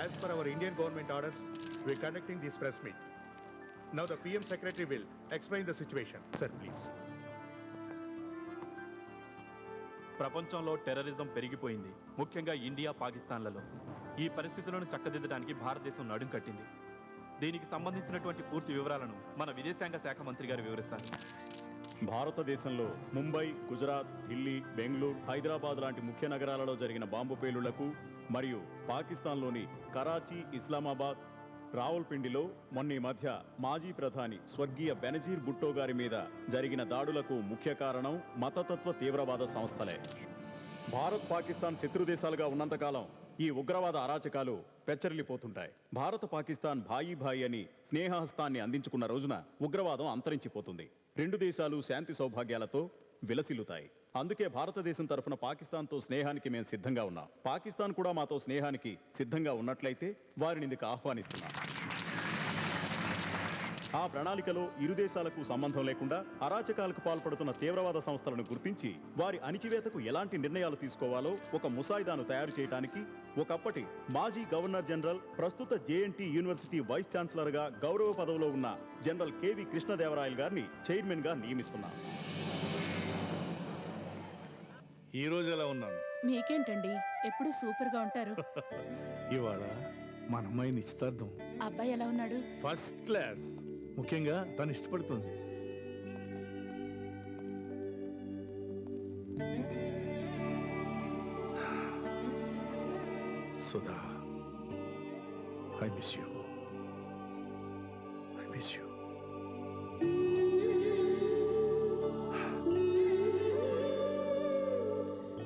As per our Indian government orders, we are conducting this press meet. Now the PM Secretary will explain the situation. Sir, please. ప్రపంచంలో terrorism పెరిగిపోయింది, ముఖ్యంగా India పాకిస్తాన్లలో. ఈ పరిస్థితులను చక్కదిద్దడానికి భారతదేశం నడుం కట్టింది. దీనికి సంబంధించినటువంటి పూర్తి వివరాలను మన విదేశాంగ శాఖ మంత్రి గారు వివరిస్తారు. భారతదేశంలో ముంబై, గుజరాత్, ఢిల్లీ, బెంగళూరు, హైదరాబాద్ లాంటి ముఖ్య నగరాలలో జరిగిన బాంబు పేలుళ్లకు మరియు పాకిస్తాన్లోని కరాచీ, ఇస్లామాబాద్, రావల్పిండిలో మొన్న మధ్య మాజీ ప్రధాని స్వర్గీయ బెనజీర్ భుట్టో గారి మీద జరిగిన దాడులకు ముఖ్య కారణం మతతత్వ తీవ్రవాద సంస్థలే. భారత్, పాకిస్తాన్ శత్రుదేశాలుగా ఉన్నంతకాలం ఈ ఉగ్రవాద అరాచకాలు పెచ్చరిల్లిపోతుంటాయి. భారత పాకిస్తాన్ భాయి భాయి అని స్నేహహస్తాన్ని అందించుకున్న రోజున ఉగ్రవాదం అంతరించిపోతుంది. రెండు దేశాలు శాంతి సౌభాగ్యాలతో విలసిల్లుతాయి. అందుకే భారతదేశం తరఫున పాకిస్తాన్తో స్నేహానికి మేము సిద్ధంగా ఉన్నాం. పాకిస్తాన్ కూడా మాతో స్నేహానికి సిద్ధంగా ఉన్నట్లయితే వారిని ఇందుకు ఆహ్వానిస్తున్నాం. ఆ ప్రణాళికలో ఇరు దేశాలకు సంబంధం లేకుండా అరాచకాలకు పాల్పడుతున్న తీవ్రవాద సంస్థలను గుర్తించి వారి అణిచివేతకు ఎలాంటి నిర్ణయాలు తీసుకోవాలో ఒక ముసాయిదాను తయారు చేయడానికి ఒకప్పటి మాజీ గవర్నర్ జనరల్, ప్రస్తుత జేఎన్టీ యూనివర్సిటీ వైస్ ఛాన్సలర్ గా గౌరవ పదవిలో ఉన్న జనరల్ కేవి కృష్ణదేవరాయలు గారిని చైర్మన్ గా నియమిస్తున్నాం. ఈ రోజు ఎలా ఉన్నాను? మీకేంటండి, ఎప్పుడు సూపర్ గా ఉంటారు. ఇవాళ మన అమ్మాయి నిశ్చితార్థం. అబ్బాయి ఎలా ఉన్నాడు? First class. ముఖ్యంగా తను ఇష్టపడుతుంది. Sudha, I miss you. I miss you.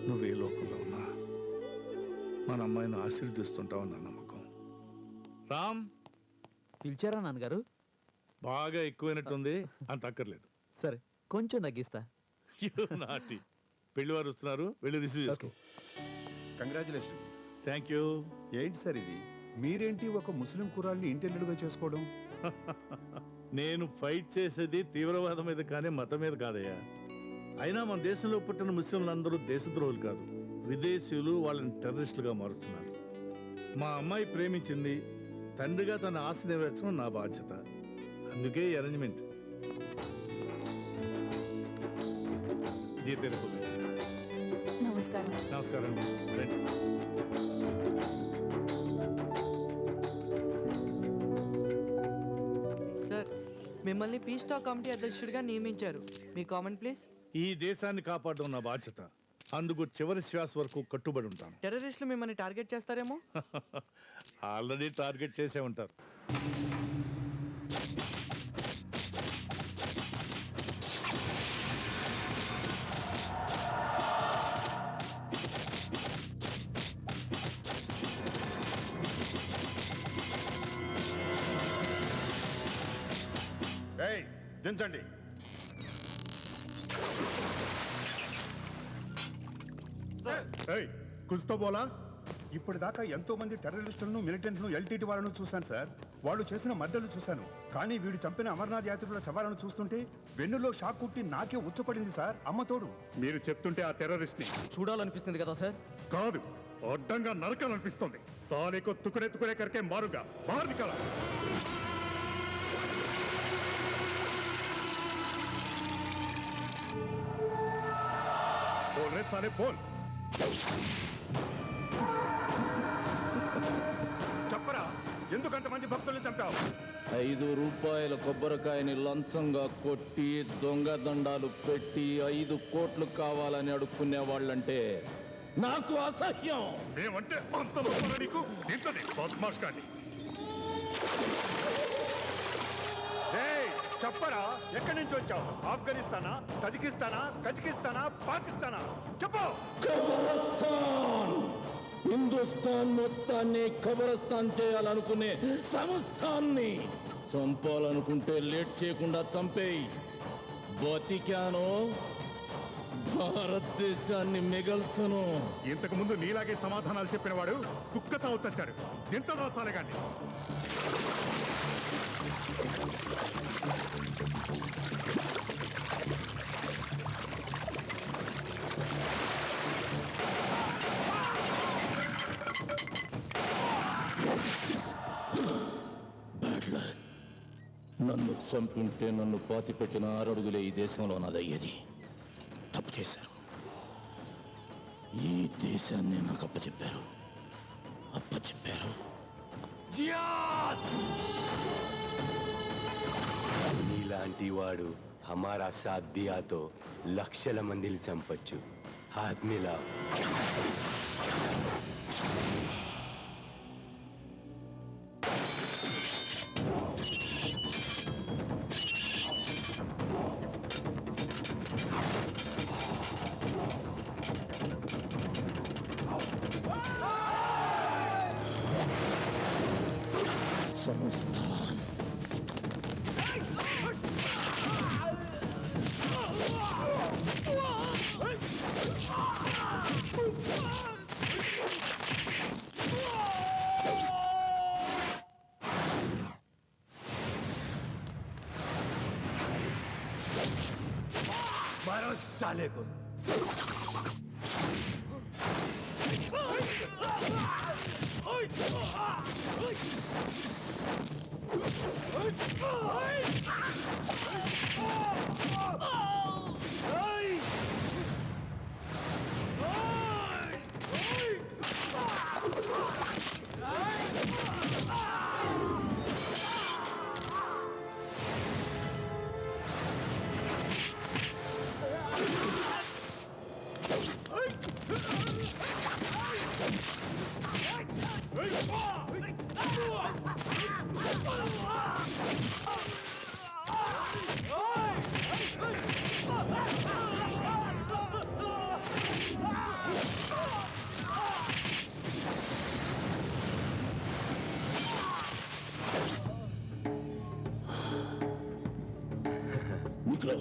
నువ్వే లోకంలో ఉన్నా మన అమ్మాయిని ఆశీర్దిస్తుంటావు నా నమ్మకం. రామ్, పిలిచారా నాన్నగారు? బాగా ఎక్కువైనట్టుంది. అంత అక్కర్లేదు. సరే, కొంచెం తగ్గిస్తా. నాటి పెళ్లివారు వస్తున్నారు, వెళ్ళి రిసీవ్ చేసుకో. కంగ్రాచులేషన్స్. Thank you. ఏంటి సార్ ఇది? మీరేంటి ఒక ముస్లిం కుర్రాడిని ఇంటెల్లుడుగా చేసుకోవడం? నేను ఫైట్ చేసేది తీవ్రవాదం మీద కానీ మతం మీద కాదయ్యా. అయినా మన దేశంలో పుట్టిన ముస్లింలందరూ దేశద్రోహులు కాదు, విదేశీయులు. వాళ్ళని టెర్రరిస్టులుగా మారుస్తున్నారు. మా అమ్మాయి ప్రేమించింది, తండ్రిగా తన ఆశ నెరవేర్చడం నా బాధ్యత. అందుకే ఈ అరేంజ్మెంట్. నమస్కారం. నమస్కారం. సార్, మిమ్మల్ని పీస్ టాక్ కమిటీ అధ్యక్షుడిగా నియమించారు. మీ కామెంట్ ప్లీజ్. ఈ దేశాన్ని కాపాడడం నా బాధ్యత. అందుకు చివరి శ్వాస వరకు కట్టుబడి ఉంటాను. టెర్రరిస్టులు మిమ్మల్ని టార్గెట్ చేస్తారేమో. ఆల్రెడీ టార్గెట్ చేసే ఉంటారు. దించండి. కుస్తో బోలా. ఇప్పటిదాకా ఎంతో మంది టెర్రరిస్టులను, మిలిటెంట్లను, ఎల్టీటీ వాళ్ళను చూశాను సార్. వాళ్ళు చేసిన మర్డర్లు చూశాను. కానీ వీడు చంపిన అమర్నాథ్ యాత్రికుల శవాలను చూస్తుంటే వెన్నులో షాక్ కుట్టి నాకే ఉచ్చపడింది సార్. అమ్మతోడు. మీరు చెప్తుంటే ఆ టెర్రరిస్ట్ ని చూడాలనిపిస్తుంది కదా సార్? కాదు, అడ్డంగా నరకాలనిపిస్తుంది. సాలేకో తుకుడే తుకుడే కరికే మారుగా బాహర్ నికాలా. बोल रहे साले बोल. చెప్పరా, ఎందుకంతమంది భక్తుల్ని చంపావు? 5 రూపాయల కొబ్బరికాయని లంచంగా కొట్టి దొంగదండాలు పెట్టి 5 కోట్లు కావాలని అడుక్కునే వాళ్ళంటే నాకు అసహ్యం. మేమంటే అంత నీకు ఇంతది బద్మాష్ కాండి. చెప్పరా, ఎక్కడి నుంచి వచ్చావు? ఆఫ్ఘనిస్తానా, తజికిస్తానా, కజకిస్తానా, పాకిస్తానా? చెప్పు. ఖబరస్థాన్. హిందుస్థాన్ మొత్తాన్ని ఖబరస్థాన్ చేయాలనుకునే సంస్థాన్ని చంపాలనుకుంటే లేట్ చేయకుండా చంపేయి. బతికాను, భారతదేశాన్ని మిగల్చను. ఇంతకు ముందు నీలాగే సమాధానాలు చెప్పిన వాడు కుక్క చావు చచ్చాడు. ఎంత రాసాలే కానీ. నన్ను చంపింటే నన్ను పాతిపెట్టిన 6 అడుగులే ఈ దేశంలో నాదయ్యేది. తప్పు చేశారు. ఈ దేశాన్ని నాకు అప్పచెప్పారు. నీలాంటి వాడు హమారా సాథ్ దియాతో లక్షల మందిని చంపచ్చు. ఆద్మిలా मारो साले को. निकलो.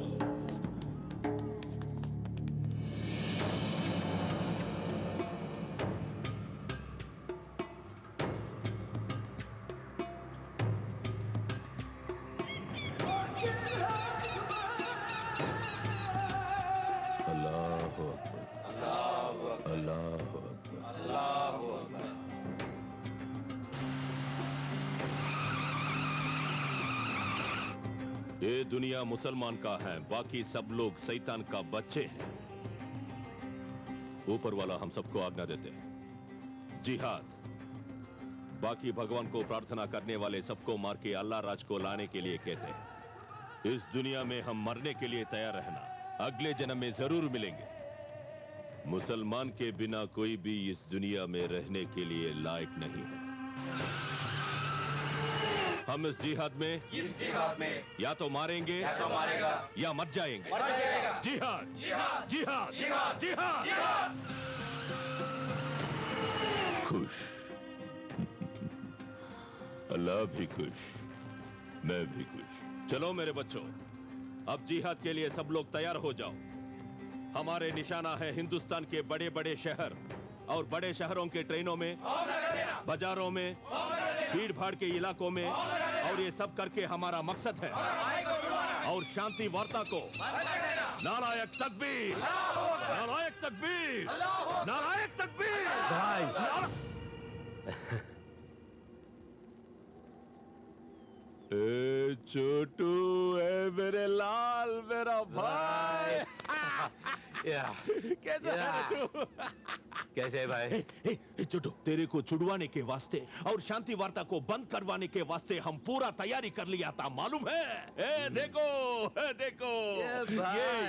ये दुनिया मुसलमान का है, बाकी सब लोग शैतान का बच्चे हैं. ऊपर वाला हम सबको आज्ञा देते हैं. जिहाद. बाकी भगवान को प्रार्थना करने वाले सबको मार के अल्लाह राज को लाने के लिए कहते हैं. इस दुनिया में हम मरने के लिए तैयार रहना. अगले जन्म में जरूर मिलेंगे. मुसलमान के बिना कोई भी इस दुनिया में रहने के लिए लायक नहीं है. हम इस जिहाद में या तो मारेंगे या मर जाएंगे. जिहाद जिहाद जिहाद जिहाद जिहाद. खुश. अल्लाह भी खुश, मैं भी खुश. चलो मेरे बच्चों, अब जिहाद के लिए सब लोग तैयार हो जाओ. हमारे निशाना है हिंदुस्तान के बड़े बड़े शहर और बड़े शहरों के ट्रेनों में, बाजारों में, भीड़ भाड़ के इलाकों में, और ये सब करके हमारा मकसद है और शांति वार्ता को. नारायक तकबीर, नारायक तकबीर, नारायक तकबीर. ए छोटू, ए मेरे लाल, मेरा भाई. कैसा है तू? कैसे है भाई? छोटू, तेरे को छुड़वाने के वास्ते और शांति वार्ता को बंद करवाने के वास्ते हम पूरा तैयारी कर लिया था, मालूम है? ए देखो, देखो,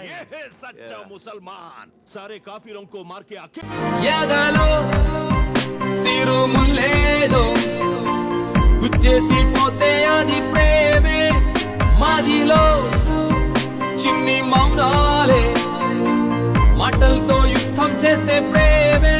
ये है सच्चा मुसलमान. सारे काफिरों को मार के आखिर గుచ్చేసి పోతే అది ప్రేమే మాదిలో చిన్ని మౌనాలే మాటలతో యుద్ధం చేస్తే ప్రేమే